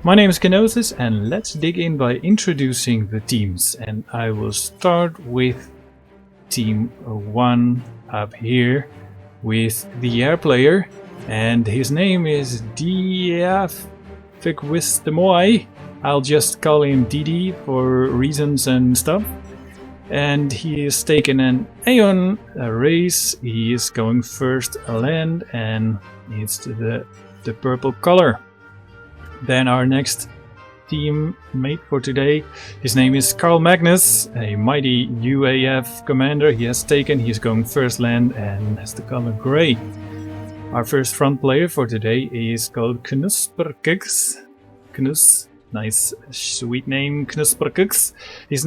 My name is Kenosis, and let's dig in by introducing the teams. And I will start with Team 1 up here with the air player, and his name is FAF-community. I'll just call him DD for reasons and stuff. And he is taking an Aeon race. He is going first land, and it's the purple color. Then our next teammate for today, his name is Carl Magnus, a mighty UAF commander. He's going first land and has the color gray. Our first front player for today is called Kenosis. Knus, nice sweet name, Kenosis. He is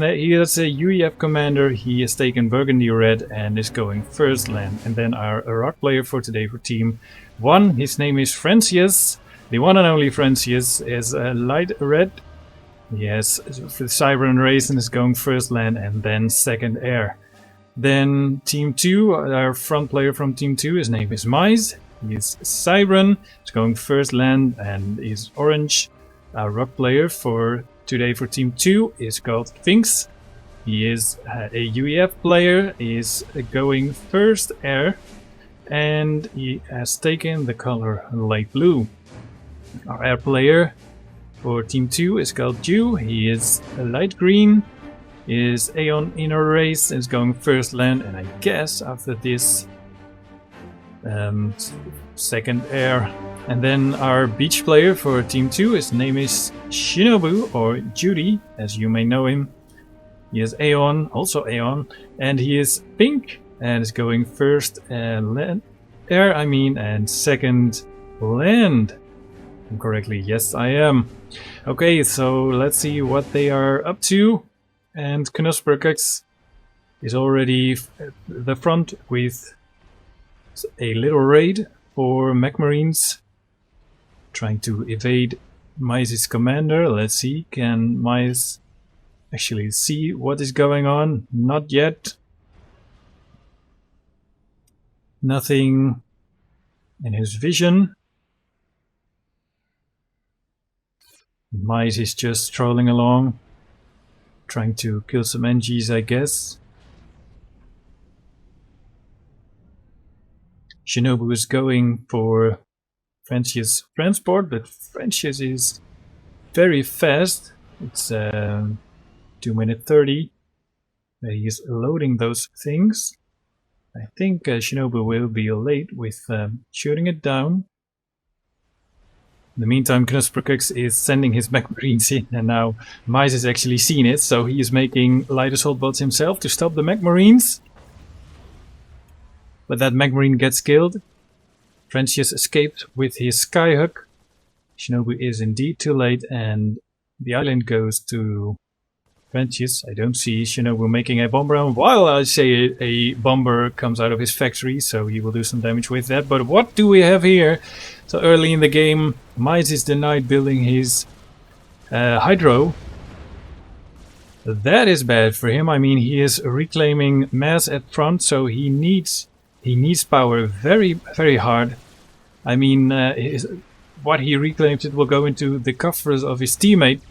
a UAF commander. He has taken burgundy red and is going first land. And then our rock player for today for team 1, his name is Francius. The one and only Francius is a light red. Yes, the Siren race and is going first land and then second air. Then team 2, our front player from team 2, his name is Mize. He is Siren, is going first land and is orange. Our rock player for today for team 2 is called Sphinx. He is a UEF player, is going first air, and he has taken the color light blue. Our air player for team 2 is called Ju. He is a light green, is Aeon inner race, is going first land, and I guess after this second air. And then our beach player for team 2, his name is Shinobu, or Judy, as you may know him. He is Aeon, also Aeon, and he is pink and is going first and second land. Correctly, yes I am. Okay, so let's see what they are up to. And Kenosis is already at the front with a little raid for mech marines, trying to evade Mize's commander. Let's see, can Mize actually see what is going on? Not yet. Nothing in his vision. Mize is just strolling along, trying to kill some NGs, I guess. Shinobu is going for Francius transport, but Francius is very fast. It's 2 minutes 30. He is loading those things. I think Shinobu will be late with shooting it down. In the meantime, Kenosis is sending his mech marines in, and now Mize has actually seen it, so he is making light assault bots himself to stop the mech marines. But that mech marine gets killed. Francius escaped with his skyhook. Shinobu is indeed too late, and the island goes to Francius. I don't see Shinobu making a bomber, and while I say a bomber comes out of his factory, so he will do some damage with that. But what do we have here? So early in the game, Mize is denied building his hydro. That is bad for him. I mean, he is reclaiming mass at front, so he needs power very, very hard. I mean, what he reclaims, it will go into the coffers of his teammate.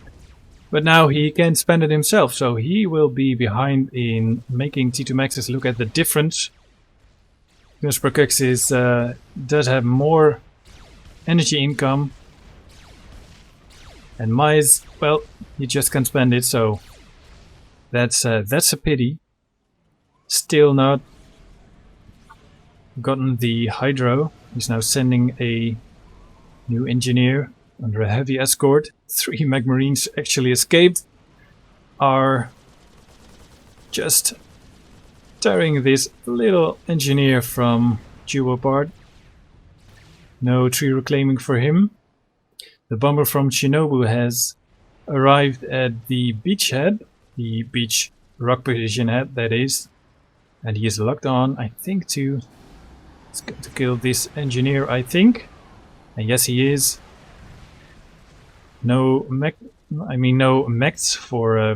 But now he can spend it himself, so he will be behind in making T2 Maxes look at the difference. Kenosis does have more energy income. And Mize, well, he just can't spend it, so that's a pity. Still not gotten the hydro. He's now sending a new engineer under a heavy escort. 3 mech marines actually escaped, are just tearing this little engineer from Ju apart. No tree reclaiming for him. The bomber from Shinobu has arrived at the beachhead, the beach rock position head that is, and he is locked on, I think, to kill this engineer, I think. And yes, he is. No mechs for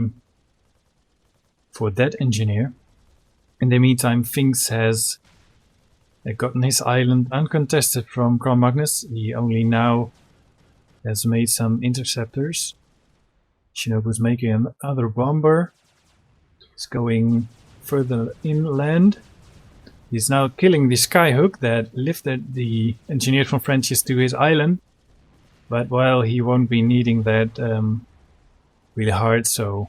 that engineer. In the meantime, Finks has gotten his island uncontested from Carl Magnus. He only now has made some interceptors. Shinobu's making another bomber. He's going further inland. He's now killing the skyhook that lifted the engineers from Francis to his island. But while he won't be needing that really hard, so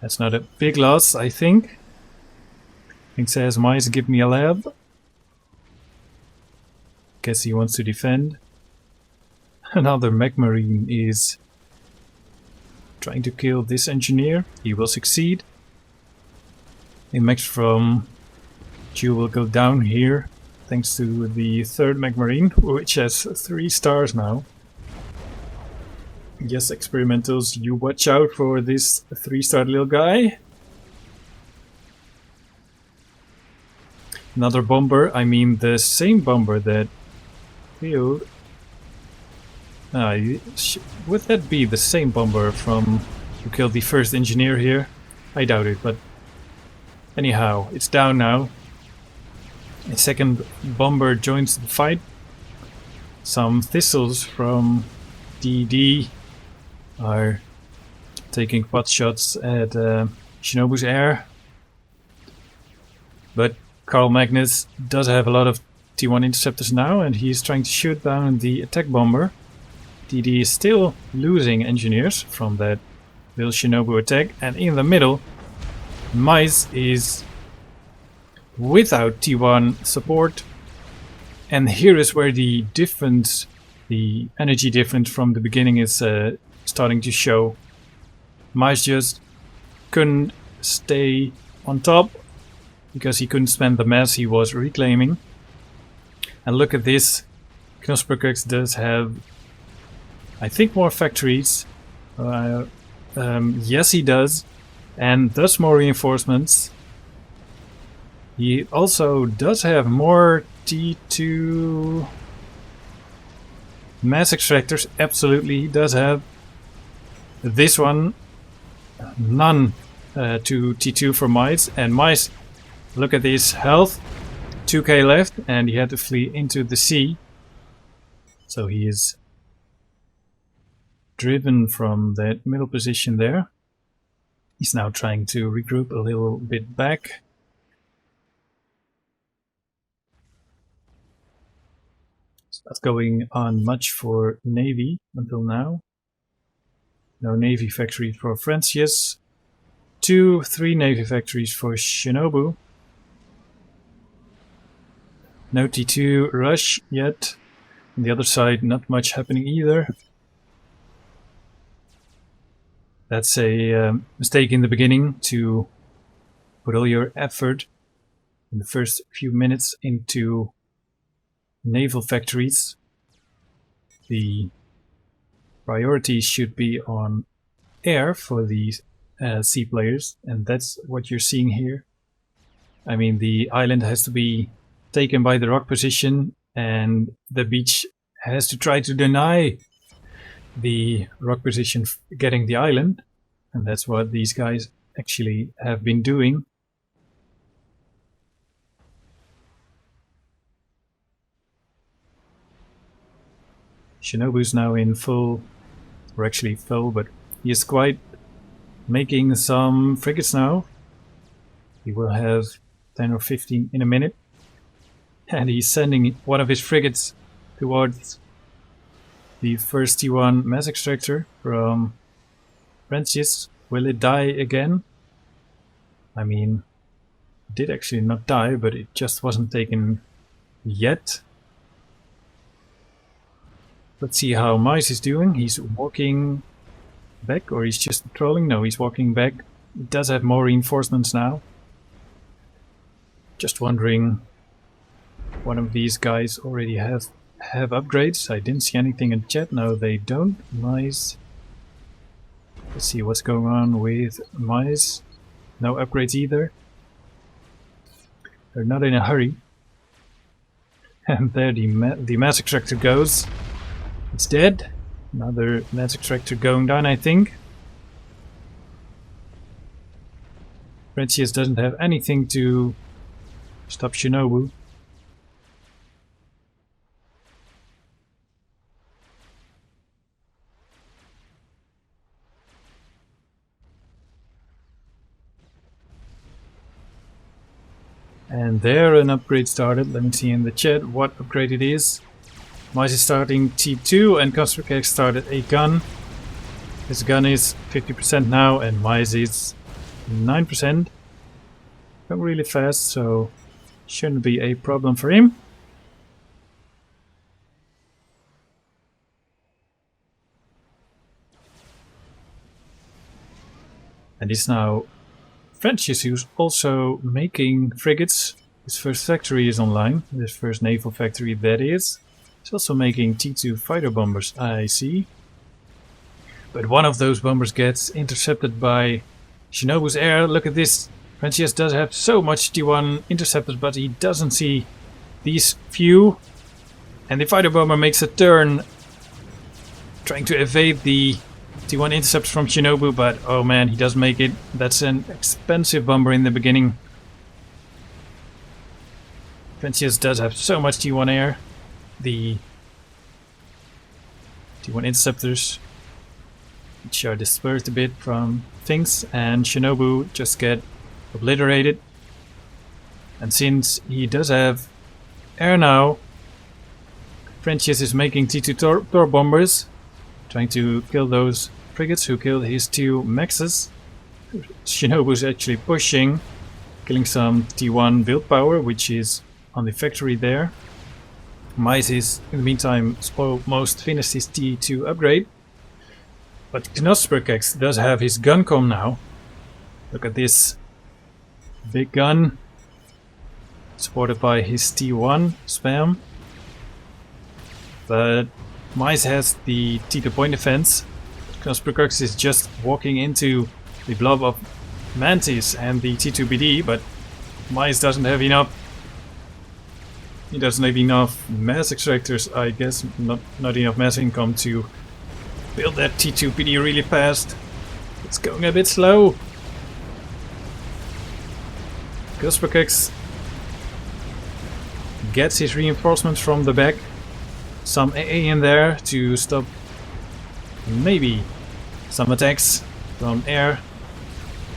that's not a big loss, I think. King says, Mice, give me a lab. Guess he wants to defend. Another mech marine is trying to kill this engineer. He will succeed. The mechs from Jew will go down here, thanks to the third mech marine, which has 3 stars now. Yes, experimentals, you watch out for this 3-star little guy. Another bomber, I mean the same bomber that killed. Would that be the same bomber from who killed the first engineer here? I doubt it, but anyhow, it's down now. A second bomber joins the fight. Some thistles from DD are taking pot shots at Shinobu's air. But Carl Magnus does have a lot of T1 interceptors now, and he's trying to shoot down the attack bomber. DD is still losing engineers from that little Shinobu attack, and in the middle, Mice is without T1 support. And here is where the difference, the energy difference from the beginning is starting to show. Mice just couldn't stay on top because he couldn't spend the mass he was reclaiming. And look at this, Knosperkux does have, I think, more factories. Yes, he does, and thus more reinforcements. He also does have more T2 mass extractors. Absolutely, he does have. This one, none to T2 for Mice. And Mice, look at his health, 2k left, and he had to flee into the sea. So he is driven from that middle position there. He's now trying to regroup a little bit back. It's not going on much for Navy until now. No Navy factories for Francis. 3 Navy factories for Shinobu. No T2 rush yet. On the other side, not much happening either. That's a mistake in the beginning to put all your effort in the first few minutes into naval factories. The priority should be on air for the sea players, and that's what you're seeing here. I mean, the island has to be taken by the rock position, and the beach has to try to deny the rock position getting the island, and that's what these guys actually have been doing. Shinobu's now in full, or actually full, but he is quite making some frigates now. He will have 10 or 15 in a minute, and he's sending one of his frigates towards the first T1 mass extractor from Francis. Will it die again? I mean, it did actually not die, but it just wasn't taken yet. Let's see how Mice is doing. He's walking back, or he's just patrolling. No, he's walking back. He does have more reinforcements now. Just wondering, one of these guys already have upgrades. I didn't see anything in chat. No, they don't. Mice. Let's see what's going on with Mice. No upgrades either. They're not in a hurry. And there the mass extractor goes. It's dead. Another mass extractor going down, I think. Francis doesn't have anything to stop Shinobu. And there an upgrade started. Let me see in the chat what upgrade it is. Mice is starting T2 and Kenosis started a gun. His gun is 50% now and Mice is 9%. Going really fast, so shouldn't be a problem for him. And he's now Francis, who's also making frigates. His first factory is online, his first naval factory that is. He's also making T2 fighter bombers, I see. But one of those bombers gets intercepted by Shinobu's air. Look at this. Francis does have so much T1 interceptors, but he doesn't see these few. And the fighter bomber makes a turn, trying to evade the T1 intercepts from Shinobu, but oh man, he does make it. That's an expensive bomber in the beginning. Francis does have so much T1 air. The T1 interceptors, which are dispersed a bit from things, and Shinobu just get obliterated. And since he does have air now, Francis is making T2 Tor bombers, trying to kill those frigates who killed his 2 Maxes. Shinobu is actually pushing, killing some T1 build power, which is on the factory there. Mice is, in the meantime, almost finished his T2 upgrade. But Kenosis does have his Guncom now. Look at this big gun, supported by his T1 spam. But Mice has the T2 point defense. Kenosis is just walking into the blob of Mantis and the T2BD, but Mice doesn't have enough. He doesn't have enough mass extractors, I guess, not enough mass income to build that T2PD really fast. It's going a bit slow. Kenosis gets his reinforcements from the back. Some AA in there to stop maybe some attacks from air.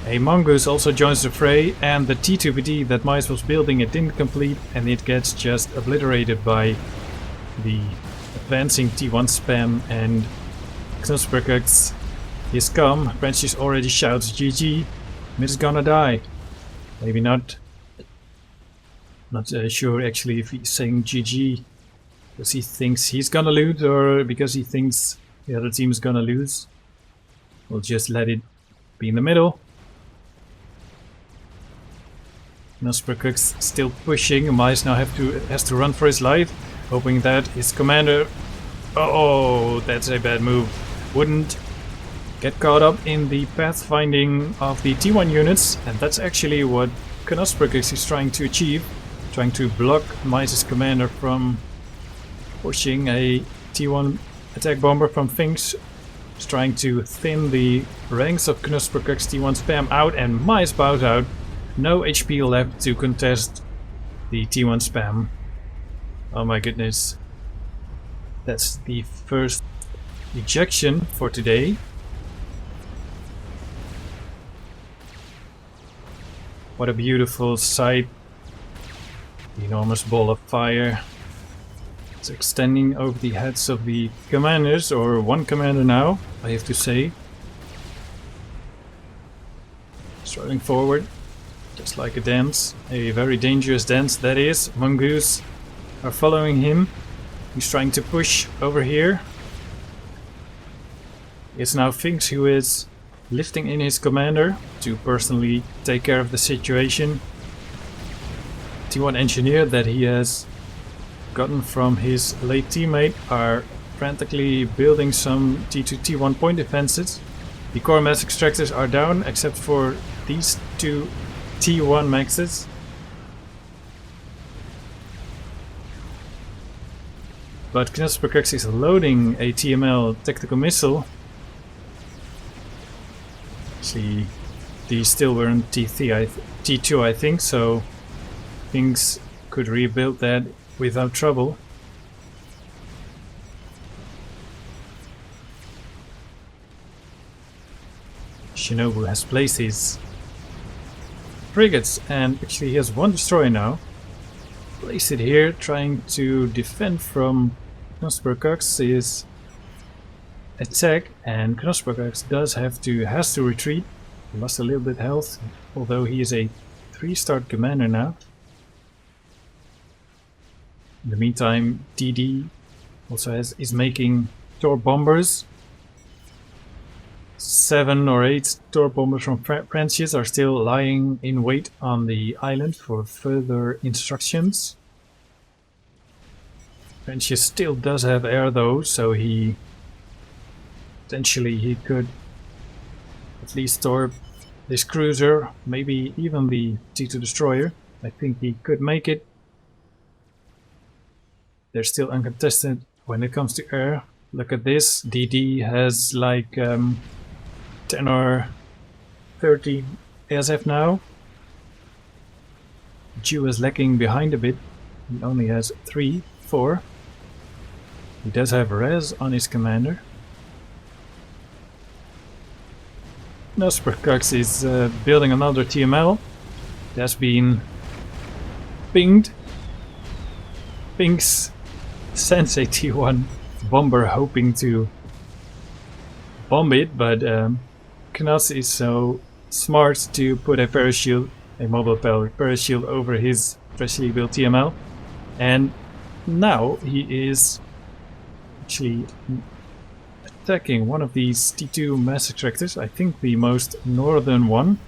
A Mongoose also joins the fray, and the T2PD that Mice was building, it didn't complete, and it gets just obliterated by the advancing T1 spam. And Kenosis is come. Francis already shouts GG. Miss is gonna die. Maybe not. Not sure actually if he's saying GG because he thinks he's gonna lose or because he thinks the other team is gonna lose. We'll just let it be in the middle. Kenosis still pushing. Mice now has to run for his life, hoping that his commander... Oh, that's a bad move. Wouldn't get caught up in the pathfinding of the T1 units, and that's actually what Kenosis is trying to achieve, trying to block Mice's commander from pushing a T1 attack bomber from Finks. He's trying to thin the ranks of Kenosis T1 spam out, and Mice bows out. No HP left to contest the T1 spam. Oh my goodness. That's the first ejection for today. What a beautiful sight. The enormous ball of fire. It's extending over the heads of the commanders, or one commander now, I have to say. Strolling forward. Just like a dance, a very dangerous dance that is. Mongoose are following him. He's trying to push over here. It's now Finks who is lifting in his commander to personally take care of the situation. T1 engineer that he has gotten from his late teammate are frantically building some T2 T1 point defenses. The core mass extractors are down except for these 2 T1 Maxes. But Kenosis is loading a TML tactical missile. See, these still were in T2 I think, so things could rebuild that without trouble. Shinobu has placed his frigates, and actually he has one destroyer now. Place it here, trying to defend from Knosberg's attack, and Knosberg has to retreat. He lost a little bit health, although he is a 3-star commander now. In the meantime, DD also is making Tor bombers. 7 or 8 Tor bombers from Francis are still lying in wait on the island for further instructions. Francis still does have air though, so potentially he could at least Tor this cruiser, maybe even the T2 destroyer. I think he could make it. They're still uncontested when it comes to air. Look at this, DD has like 10 or 30 ASF now. Jew is lagging behind a bit. He only has 3, 4. He does have res on his commander. Knosberg is building another TML. It has been pinged. Pings sends a T1 bomber hoping to bomb it, but Kenosis is so smart to put a parachute, a mobile powered parachute over his freshly built TML, and now he is actually attacking one of these T2 mass extractors, I think the most northern one.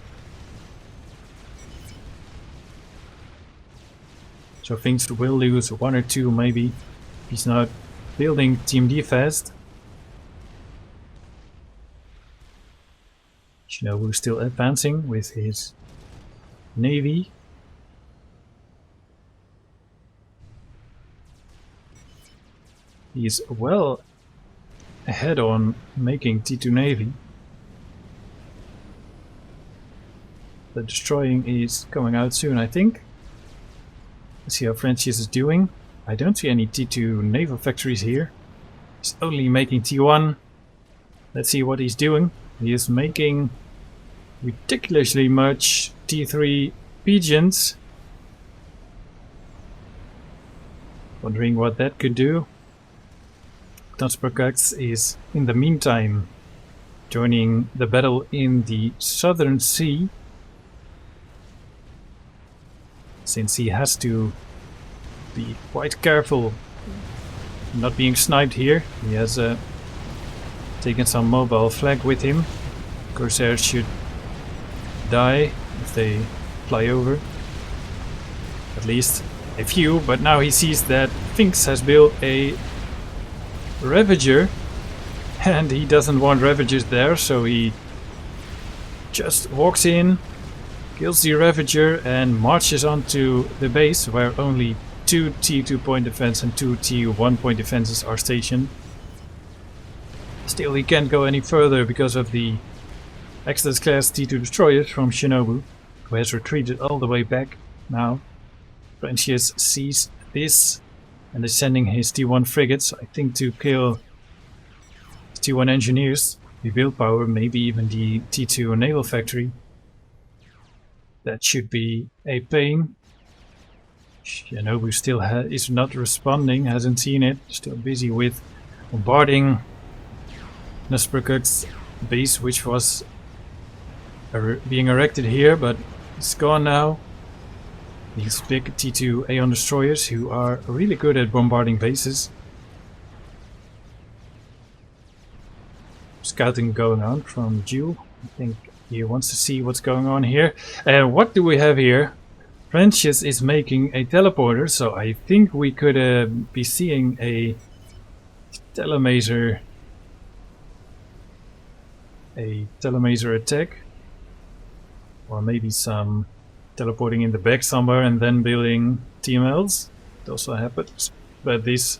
So things will lose 1 or 2 maybe. He's not building Team D fast. Shinobu still advancing with his navy. He's well ahead on making T2 navy. The destroying is coming out soon, I think. Let's see how Francis is doing. I don't see any T2 naval factories here. He's only making T1. Let's see what he's doing. He is making ridiculously much T3 pigeons. Wondering what that could do. Knosberg is in the meantime joining the battle in the Southern Sea, since he has to be quite careful not being sniped here. He has taken some mobile flag with him. Corsairs should die if they fly over, at least a few, but now he sees that Finks has built a Ravager and he doesn't want Ravagers there, so he just walks in, kills the Ravager and marches onto the base where only 2 T2 point defense and 2 T1 point defenses are stationed. Still he can't go any further because of the Setons class T2 destroyers from Shinobu, who has retreated all the way back now. Francis sees this and is sending his T1 frigates, I think, to kill T1 engineers, the build power, maybe even the T2 naval factory. That should be a pain. Shinobu still is not responding, hasn't seen it, still busy with bombarding Knosberg's base, which was being erected here, but it's gone now. These big T2 Aeon destroyers who are really good at bombarding bases. Scouting going on from Jew. I think he wants to see what's going on here. And what do we have here? Francis is making a teleporter, so I think we could be seeing a telemaser attack, or maybe some teleporting in the back somewhere and then building TMLs. It also happens, but this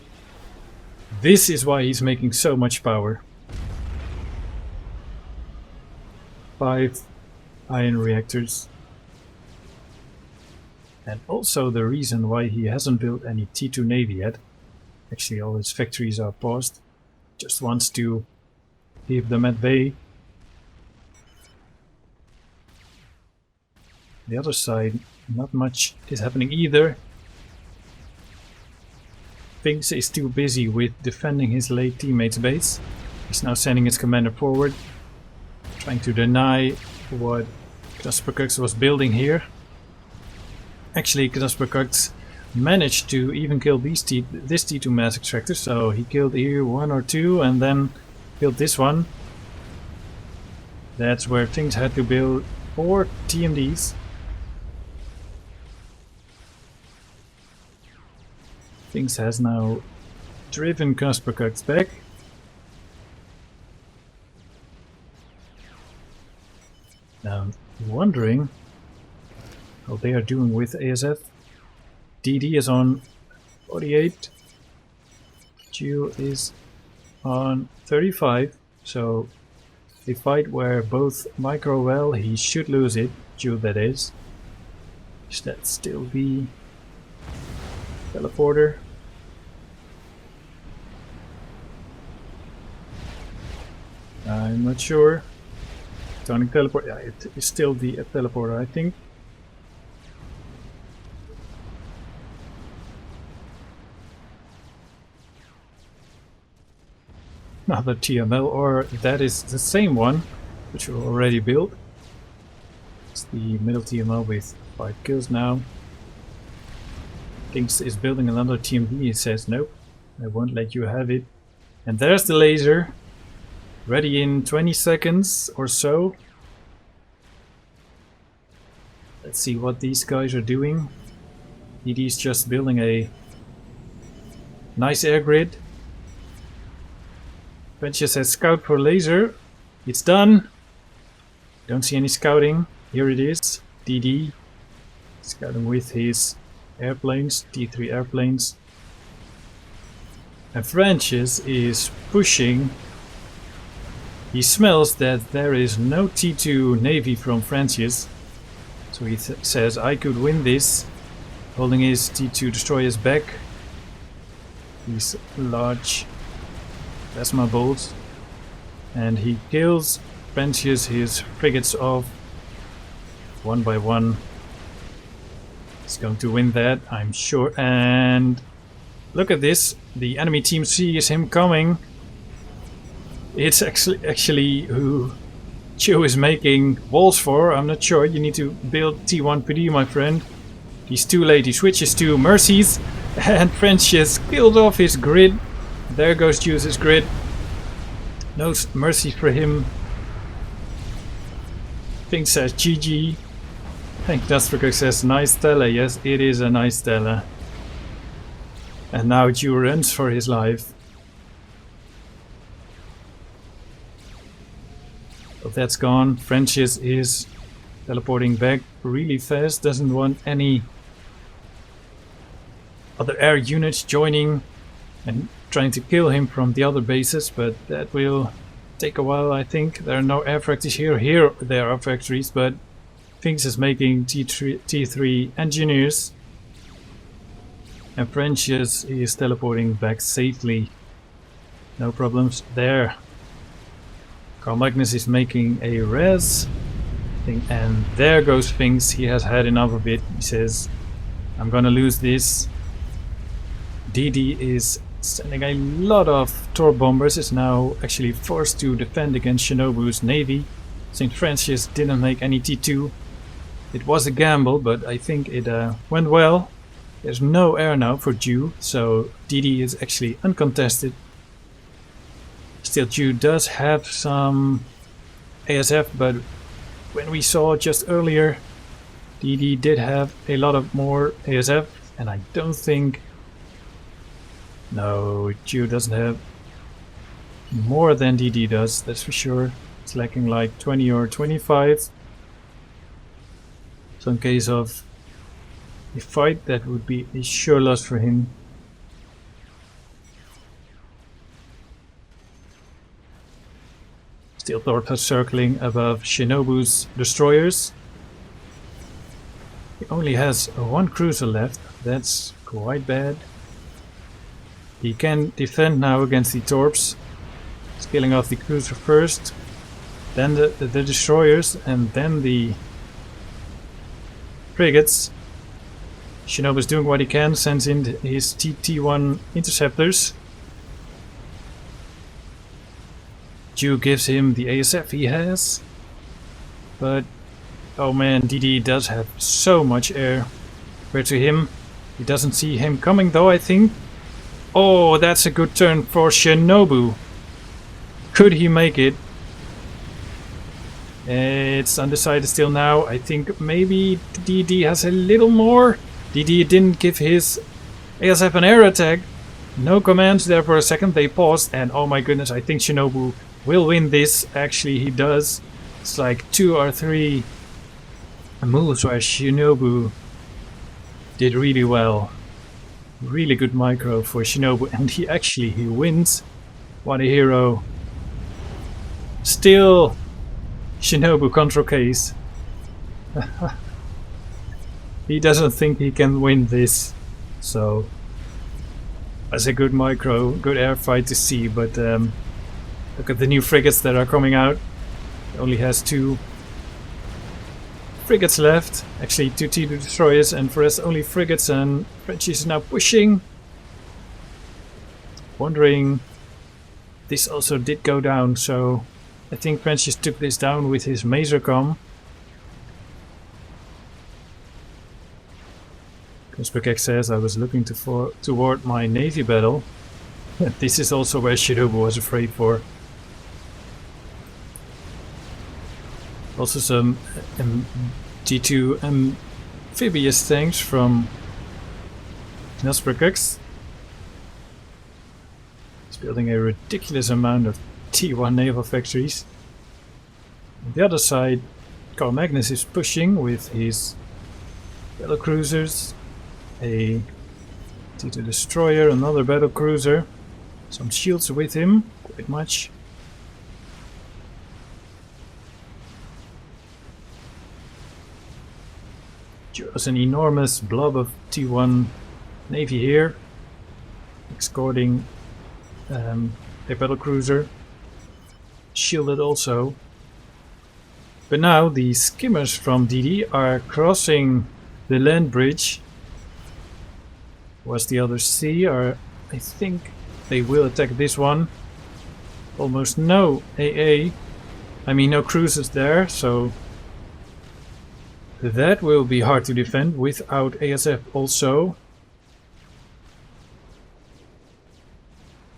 is why he's making so much power. 5 ion reactors. And also the reason why he hasn't built any T2 navy yet. Actually all his factories are paused. Just wants to keep them at bay. The other side, not much is happening either. Finks is too busy with defending his late teammate's base. He's now sending his commander forward, trying to deny what Knosperkux was building here. Actually, Knosperkux managed to even kill this T2 mass extractor, so he killed here 1 or 2 and then killed this one. That's where things had to build 4 TMDs. Things has now driven Knosperkux back. Now I'm wondering how they are doing with ASF. DD is on 48. Jew is on 35. So a fight where both micro well, he should lose it. Jew, that is. Should that still be teleporter? I'm not sure. Tonic teleport. Yeah, it is still the teleporter, I think. Another TML, or that is the same one which we already built. It's the middle TML with 5 kills now. Kings is building another TMD. He says nope, I won't let you have it. And there's the laser, ready in 20 seconds or so. Let's see what these guys are doing. DD is just building a nice air grid. Bench says scout for laser. It's done. Don't see any scouting. Here it is. DD scouting with his airplanes, T3 airplanes. And Francis is pushing. He smells that there is no T2 Navy from Francis. So he says, I could win this. Holding his T2 destroyers back. These large plasma bolts. And he kills Francis his frigates off one by one. He's going to win that, I'm sure. And look at this. The enemy team sees him coming. It's actually who Chiu is making walls for. I'm not sure. You need to build T1 PD, my friend. He's too late. He switches to Mercies. And Francis killed off his grid. There goes Juice's grid. No mercy for him. Pink says GG. And Knosperkux says nice Stella. Yes, it is a nice Stella. And now Jew runs for his life. But that's gone. Francis is teleporting back really fast. Doesn't want any other air units joining and trying to kill him from the other bases, but that will take a while, I think. There are no air factories here. Here there are factories, but Finks is making T3 engineers. And Francis is teleporting back safely. No problems there. Carl Magnus is making a res thing, and there goes Finks. He has had enough of it. He says, I'm gonna lose this. DD is sending a lot of Tor bombers, is now actually forced to defend against Shinobu's navy. St. Francis didn't make any T2. It was a gamble, but I think it went well. There's no air now for Jew, so DD is actually uncontested. Still, Jew does have some ASF, but when we saw just earlier, DD did have a lot of more ASF, and I don't think... No, Jew doesn't have more than DD does, that's for sure. It's lacking like 20 or 25. So in case of a fight, that would be a sure loss for him. Still torpedoes circling above Shinobu's destroyers. He only has one cruiser left, that's quite bad. He can defend now against the torps. He's killing off the cruiser first, then the destroyers, and then the frigates. Shinobu's doing what he can, sends in his TT-1 interceptors. Ju gives him the ASF he has. But, oh man, DD does have so much air. Compared to him, he doesn't see him coming though, I think. Oh, that's a good turn for Shinobu. Could he make it? It's undecided still now. I think maybe DD has a little more. DD didn't give his ASF an air attack. No commands there for a second. They paused and oh my goodness, I think Shinobu will win this. Actually, he does. It's like 2 or 3 moves where Shinobu did really well. Really good micro for Shinobu, and he wins. What a hero. Still Shinobu control case. He doesn't think he can win this, so that's a good micro, good air fight to see. But look at the new frigates that are coming out. It only has 2 frigates left, actually 2 T2 destroyers, and for us only frigates, and Frenchies is now pushing. Wondering, this also did go down, so I think Frenchies took this down with his Masercom. Spurkek says, I was looking toward my navy battle. This is also where Shinobu was afraid for. Also some T2 amphibious tanks from Spurkek. He's building a ridiculous amount of T1 naval factories. On the other side, Carl Magnus is pushing with his battle cruisers. A T2 destroyer, another battle cruiser, some shields with him, quite much. Just an enormous blob of T1 navy here, escorting a battle cruiser, shielded also. But now the skimmers from DD are crossing the land bridge. Was the other sea, or I think they will attack this one. Almost no AA, I mean no cruisers there, so that will be hard to defend without ASF also.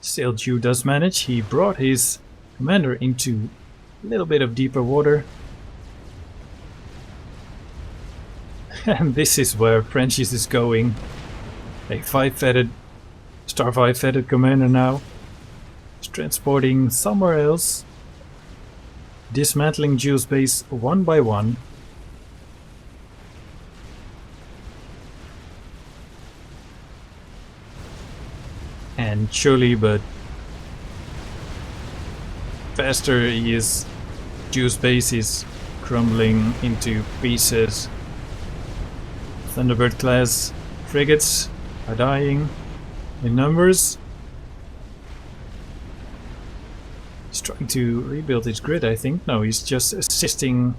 Still, Ju does manage. He brought his commander into a little bit of deeper water. And this is where Frenchies is going. A 5-feathered, star 5-feathered commander now. He's transporting somewhere else. Dismantling Ju's base one by one. And surely, but faster he is, Ju's base is crumbling into pieces. Thunderbird class frigates are dying in numbers. He's trying to rebuild his grid, I think. No, he's just assisting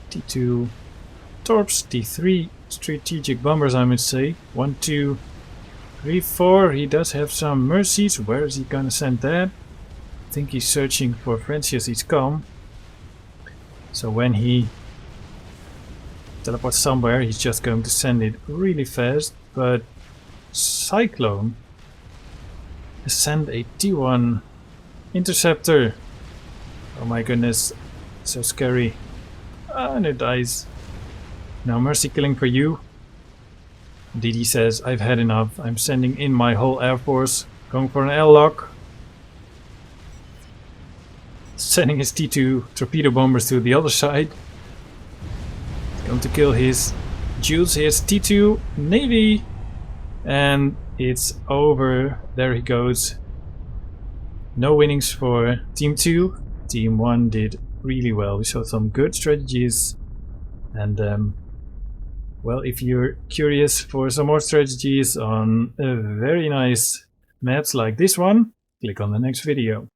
T2 torps, T3 strategic bombers, I must say. 1, 2, 3, 4. He does have some mercies. Where is he gonna send that? I think he's searching for Francis. He's calm. So when he teleports somewhere, he's just going to send it really fast. But Cyclone has sent a T1 interceptor. Oh my goodness, so scary. And it dies. No mercy killing for you. DD says, I've had enough. I'm sending in my whole air force, going for an airlock. Sending his T2 torpedo bombers to the other side. Going to kill his Jules, his T2 Navy. And it's over. There he goes. No winnings for Team 2. Team 1 did really well. We saw some good strategies. And well, if you're curious for some more strategies on very nice maps like this one, click on the next video.